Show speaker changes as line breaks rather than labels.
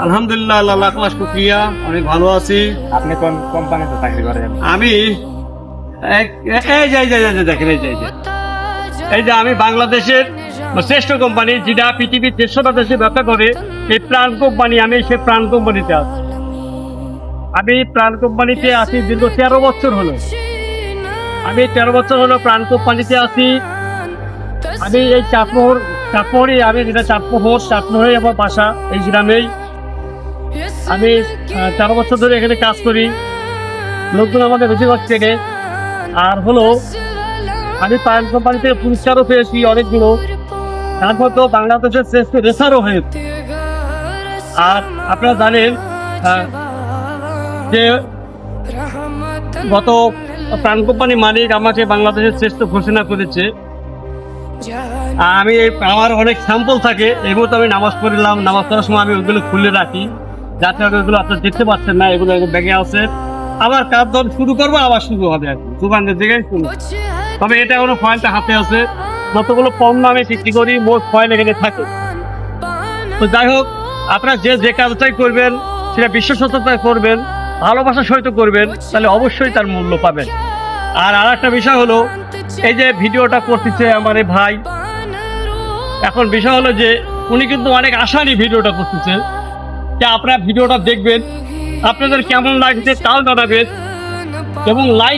আলহামদুলিল্লাহ, আল্লাহ লাখ লাখ শুকরিয়া, অনেক ভালো আছি।
আপনি কোন কোম্পানিতে চাকরি করেন?
আমি দেখেন, এই যে আমি বাংলাদেশের শ্রেষ্ঠ কোম্পানি, যেটা পৃথিবীর 100টা দেশে ব্যবসা করে, এই প্রাণ কোম্পানি, আমি সেই প্রাণ কোম্পানিতে আছি। আমি প্রাণ কোম্পানিতে আছি দীর্ঘ 13 বছর হলো। আমি 13 বছর হলো প্রাণ কোম্পানিতে আছি। আমি এই চাঁদমোহরে, আমি যেটা চাঁদমোহরে আমার বাসা, এই গ্রামেই। আমি 4 বছর ধরে এখানে কাজ করি। লোকজন আমাদের বেশিরভাগ চেনে। আর হলো, আমি প্রাণ কোম্পানি থেকে পুরস্কারও পেয়েছি অনেকগুলো। তারপর তো বাংলাদেশের শ্রেষ্ঠ রেসারও হয়েছে। আর আপনারা জানেন যে গত প্রাণ কোম্পানি মালিক আমাকে বাংলাদেশের শ্রেষ্ঠ ঘোষণা করেছে। আমার অনেক স্যাম্পল থাকে, এই মুহূর্তে আমি নামাজ পড়লাম, নামাজ পড়ার সময় আমি ওইগুলো খুলে রাখি, যাতে ওইগুলো আপনারা দেখতে পাচ্ছেন না, এগুলো ব্যাগে আছে। আবার কাজ যখন শুরু করবো আবার শুরু হবে আর কি, দোকানের জায়গায় শুরু। তবে এটা কোনো ফয়েলটা হাতে আছে, যতগুলো পণ্য আমি বিক্রি করি মোট ফয়েল এখানে থাকে। তো যাই হোক, আপনারা যে কাজটাই করবেন সেটা বিশ্বস্ততায় করবেন, ভালোবাসার সহিত করবেন, তাহলে অবশ্যই তার মূল্য পাবেন। আর একটা বিষয় হলো, এই যে ভিডিওটা করতেছে আমার এই ভাই, এখন বিষয় হলো যে উনি কিন্তু অনেক আশা নিয়ে ভিডিওটা করতেছে, যে আপনারা ভিডিওটা দেখবেন, আপনাদের কেমন লাগছে তাও জানাবেন এবং লাইক